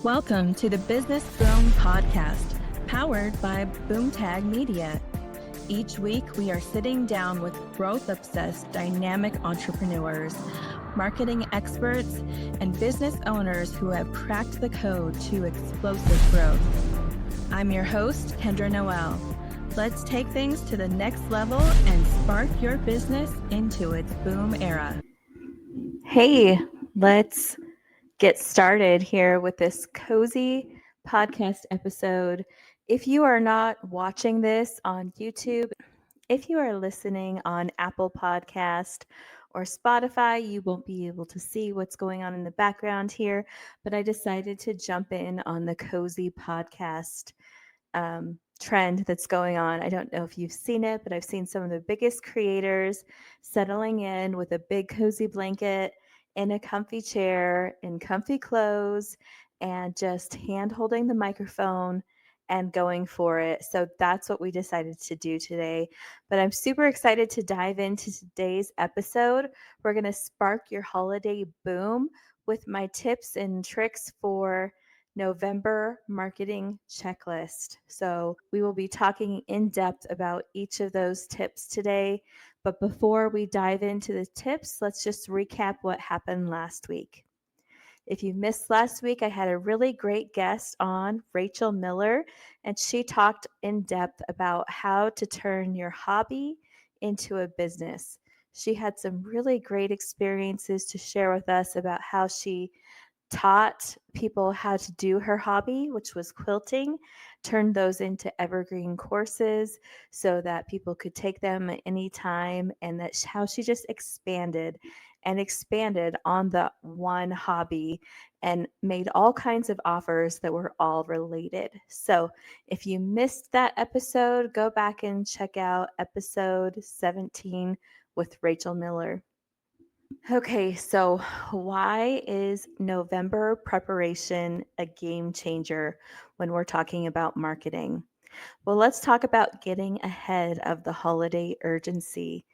Welcome to the Business Boom Podcast, powered by Boomtag Media. Each week, we are sitting down with growth-obsessed, dynamic entrepreneurs, marketing experts, and business owners who have cracked the code to explosive growth. I'm your host, Kendra Noel. Let's take things to the next level and spark your business into its boom era. Hey, let's get started here with this cozy podcast episode. If you are not watching this on YouTube, if you are listening on Apple Podcast or Spotify, you won't be able to see what's going on in the background here, but I decided to jump in on the cozy podcast trend that's going on. I don't know if you've seen it, but I've seen some of the biggest creators settling in with a big cozy blanket in a comfy chair, in comfy clothes, and just hand holding the microphone and going for it. So that's what we decided to do today. But I'm super excited to dive into today's episode. We're going to spark your holiday boom with my tips and tricks for November marketing checklist. So, we will be talking in depth about each of those tips today. But before we dive into the tips, let's just recap what happened last week. If you missed last week, I had a really great guest on, Rachel Miller, and she talked in depth about how to turn your hobby into a business. She had some really great experiences to share with us about how she taught people how to do her hobby, which was quilting, turned those into evergreen courses so that people could take them at any time, and that's how she just expanded and expanded on the one hobby and made all kinds of offers that were all related. So, if you missed that episode, go back and check out episode 17 with Rachel Miller. Okay, so why is November preparation a game changer when we're talking about marketing? Well, let's talk about getting ahead of the holiday urgency.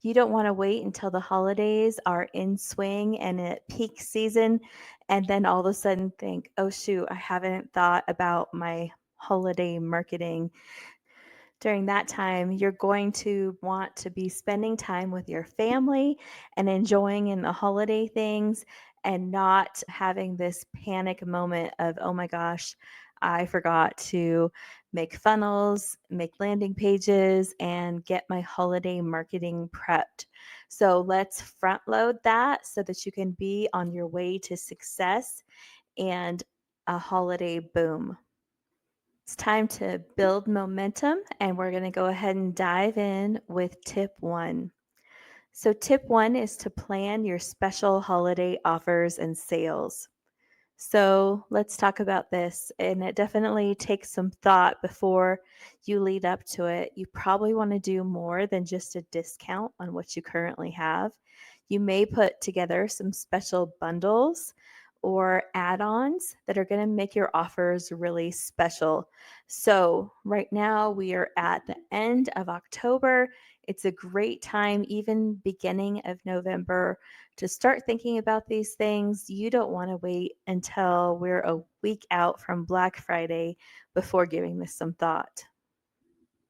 You don't want to wait until the holidays are in swing and at peak season, and then all of a sudden think, oh, shoot, I haven't thought about my holiday marketing. During that time, you're going to want to be spending time with your family and enjoying in the holiday things and not having this panic moment of, oh my gosh, I forgot to make funnels, make landing pages, and get my holiday marketing prepped. So let's front load that so that you can be on your way to success and a holiday boom. It's time to build momentum, and we're going to go ahead and dive in with tip one. So, tip one is to plan your special holiday offers and sales. So, let's talk about this. And it definitely takes some thought before you lead up to it. You probably want to do more than just a discount on what you currently have. You may put together some special bundles or add ons that are going to make your offers really special. So, right now we are at the end of October. It's a great time, even beginning of November, to start thinking about these things. You don't want to wait until we're a week out from Black Friday before giving this some thought.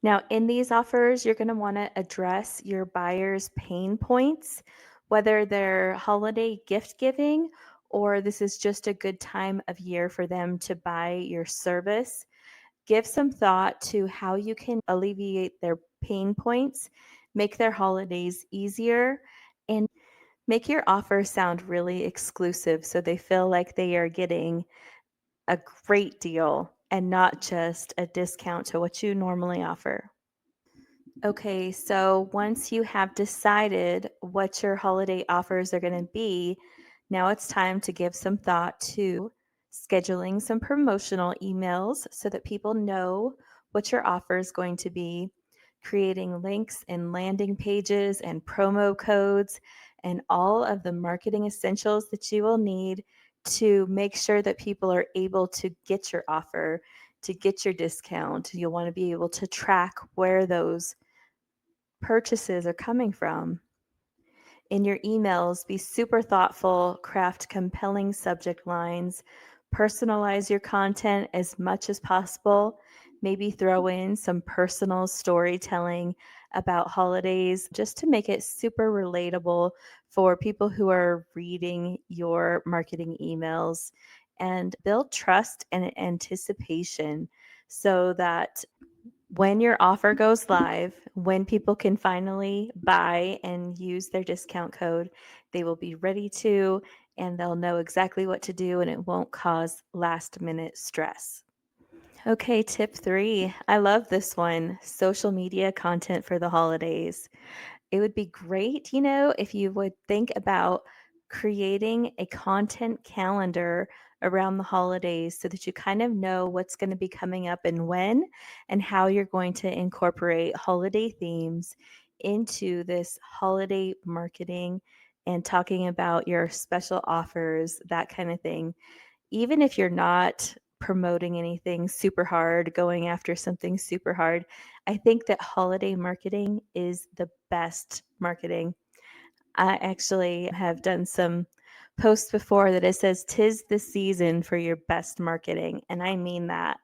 Now, in these offers, you're going to want to address your buyers' pain points, whether they're holiday gift giving or this is just a good time of year for them to buy your service. Give some thought to how you can alleviate their pain points, make their holidays easier, and make your offer sound really exclusive so they feel like they are getting a great deal and not just a discount to what you normally offer. Okay, so once you have decided what your holiday offers are going to be, now it's time to give some thought to scheduling some promotional emails so that people know what your offer is going to be, creating links and landing pages and promo codes and all of the marketing essentials that you will need to make sure that people are able to get your offer, to get your discount. You'll want to be able to track where those purchases are coming from. In your emails, be super thoughtful, craft compelling subject lines, Personalize your content as much as possible. Maybe throw in some personal storytelling about holidays just to make it super relatable for people who are reading your marketing emails, and build trust and anticipation so that when your offer goes live, when people can finally buy and use their discount code, they will be ready to, and they'll know exactly what to do, and it won't cause last minute stress. Okay, tip 3. I love this one: social media content for the holidays. It would be great, if you would think about creating a content calendar around the holidays so that you kind of know what's going to be coming up and when, and how you're going to incorporate holiday themes into this holiday marketing and talking about your special offers, that kind of thing. Even if you're not promoting anything super hard, going after something super hard, I think that holiday marketing is the best marketing. I actually have done some posts before that it says, "'Tis the season for your best marketing." And I mean that.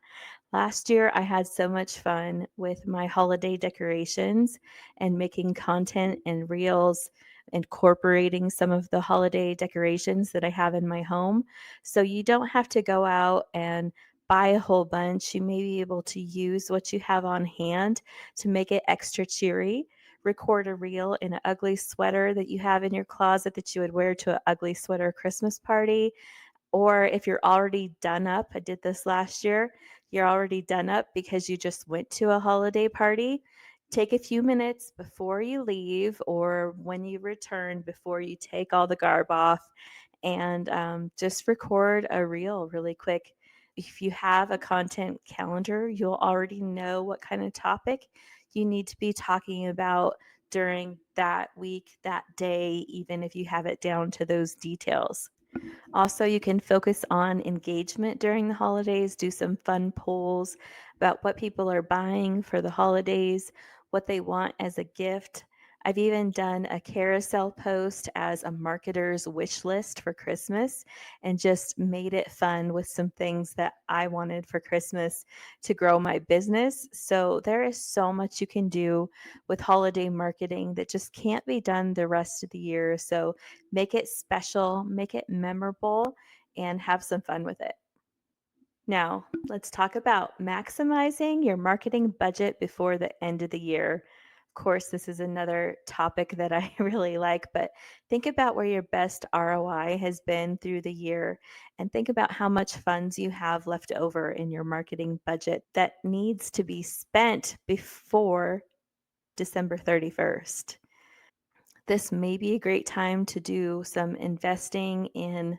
Last year, I had so much fun with my holiday decorations and making content and reels, incorporating some of the holiday decorations that I have in my home. So you don't have to go out and buy a whole bunch. You may be able to use what you have on hand to make it extra cheery. Record a reel in an ugly sweater that you have in your closet that you would wear to an ugly sweater Christmas party. Or if you're already done up, I did this last year, you're already done up because you just went to a holiday party. Take a few minutes before you leave or when you return, before you take all the garb off, and just record a reel really quick. If you have a content calendar, you'll already know what kind of topic you need to be talking about during that week, that day, even if you have it down to those details. Also, you can focus on engagement during the holidays, do some fun polls about what people are buying for the holidays, what they want as a gift. I've even done a carousel post as a marketer's wish list for Christmas and just made it fun with some things that I wanted for Christmas to grow my business. So there is so much you can do with holiday marketing that just can't be done the rest of the year. So make it special, make it memorable, and have some fun with it. Now, let's talk about maximizing your marketing budget before the end of the year. Of course, this is another topic that I really like, but think about where your best ROI has been through the year and think about how much funds you have left over in your marketing budget that needs to be spent before December 31st. This may be a great time to do some investing in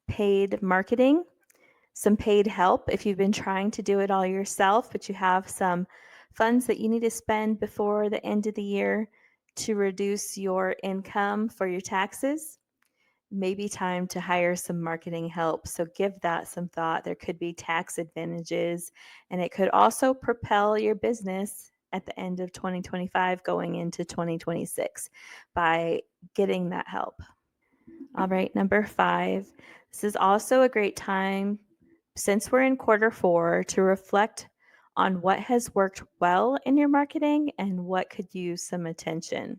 paid marketing, some paid help if you've been trying to do it all yourself, but you have some funds that you need to spend before the end of the year to reduce your income for your taxes. Maybe time to hire some marketing help. So give that some thought. There could be tax advantages, and it could also propel your business at the end of 2025 going into 2026 by getting that help. All right, number 5. This is also a great time, since we're in quarter 4, to reflect on what has worked well in your marketing and what could use some attention.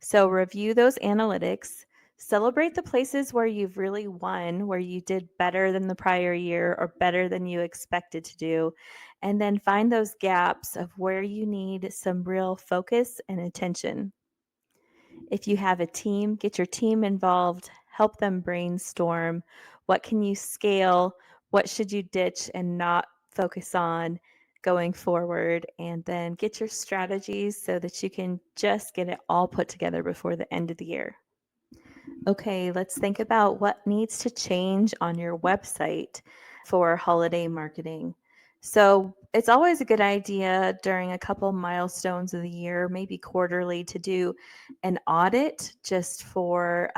So review those analytics, celebrate the places where you've really won, where you did better than the prior year or better than you expected to do, and then find those gaps of where you need some real focus and attention. If you have a team, get your team involved, help them brainstorm. What can you scale? What should you ditch and not focus on going forward? And then get your strategies so that you can just get it all put together before the end of the year. Okay, let's think about what needs to change on your website for holiday marketing. So it's always a good idea during a couple milestones of the year, maybe quarterly, to do an audit just for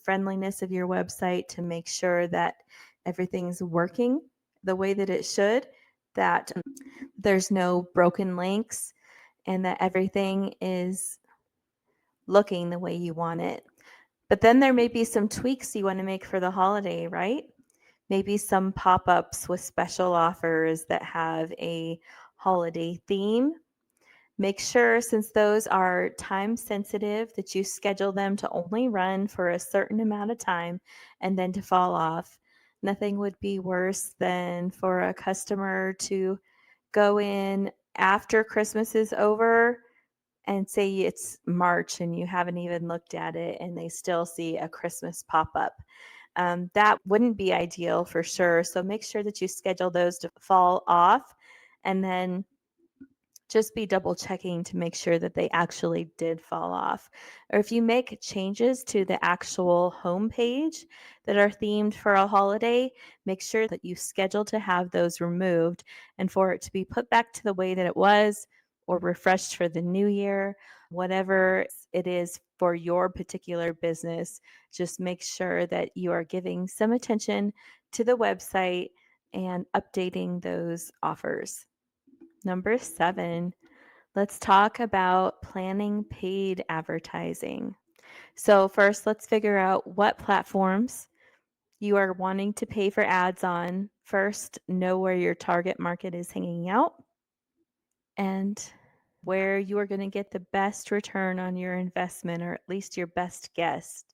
friendliness of your website to make sure that everything's working the way that it should, that there's no broken links, and that everything is looking the way you want it. But then there may be some tweaks you want to make for the holiday, right? maybe some pop-ups with special offers that have a holiday theme. Make sure, since those are time sensitive, that you schedule them to only run for a certain amount of time and then to fall off. Nothing would be worse than for a customer to go in after Christmas is over and say it's March and you haven't even looked at it and they still see a Christmas pop up. That wouldn't be ideal for sure. So make sure that you schedule those to fall off and then just be double checking to make sure that they actually did fall off. Or if you make changes to the actual homepage that are themed for a holiday, make sure that you schedule to have those removed and for it to be put back to the way that it was or refreshed for the new year, whatever it is for your particular business. Just make sure that you are giving some attention to the website and updating those offers. Number 7, let's talk about planning paid advertising. So first, let's figure out what platforms you are wanting to pay for ads on. First, know where your target market is hanging out and where you are going to get the best return on your investment, or at least your best guess.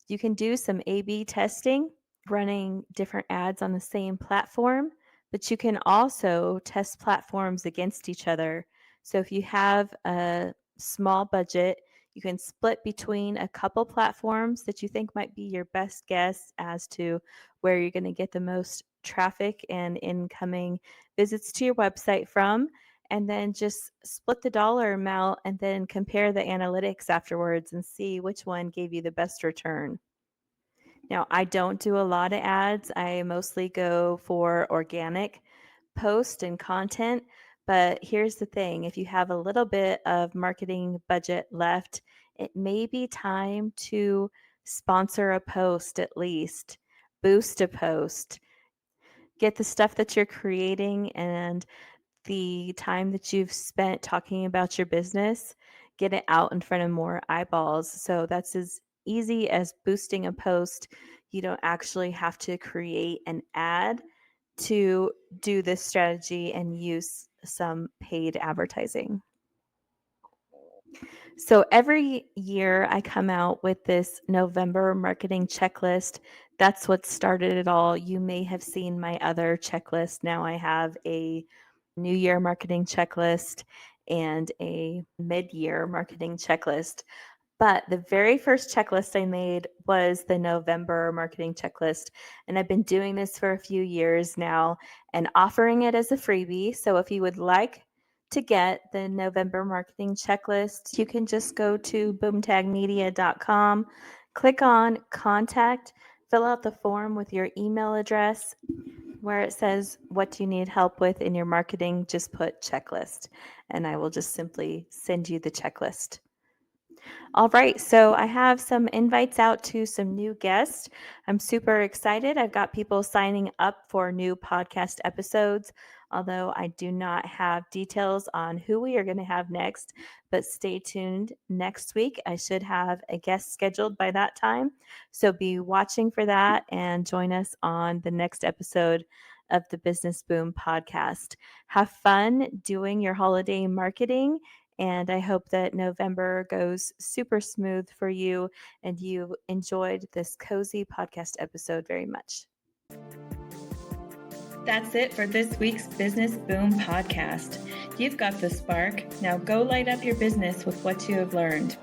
You can do some A/B testing, running different ads on the same platform, but you can also test platforms against each other. So if you have a small budget, you can split between a couple platforms that you think might be your best guess as to where you're going to get the most traffic and incoming visits to your website from, and then just split the dollar amount and then compare the analytics afterwards and see which one gave you the best return. Now, I don't do a lot of ads. I mostly go for organic post and content. But here's the thing, if you have a little bit of marketing budget left, it may be time to sponsor a post at least, boost a post, get the stuff that you're creating and the time that you've spent talking about your business, get it out in front of more eyeballs. So that's as easy as boosting a post. You don't actually have to create an ad to do this strategy and use some paid advertising. So every year I come out with this November marketing checklist. That's what started it all. You may have seen my other checklist. Now I have a New Year marketing checklist and a mid-year marketing checklist. But the very first checklist I made was the November marketing checklist. And I've been doing this for a few years now and offering it as a freebie. So if you would like to get the November marketing checklist, you can just go to boomtagmedia.com, click on contact, fill out the form with your email address. Where it says, what do you need help with in your marketing? Just put checklist, and I will just simply send you the checklist. All right, so I have some invites out to some new guests. I'm super excited. I've got people signing up for new podcast episodes, although I do not have details on who we are going to have next. But stay tuned. Next week, I should have a guest scheduled by that time. So be watching for that and join us on the next episode of the Business Boom podcast. Have fun doing your holiday marketing. And I hope that November goes super smooth for you and you enjoyed this cozy podcast episode very much. That's it for this week's Business Boom podcast. You've got the spark. Now go light up your business with what you have learned.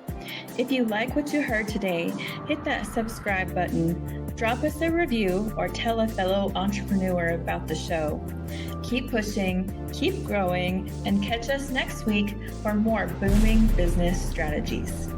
If you like what you heard today, hit that subscribe button, drop us a review, or tell a fellow entrepreneur about the show. Keep pushing, keep growing, and catch us next week for more booming business strategies.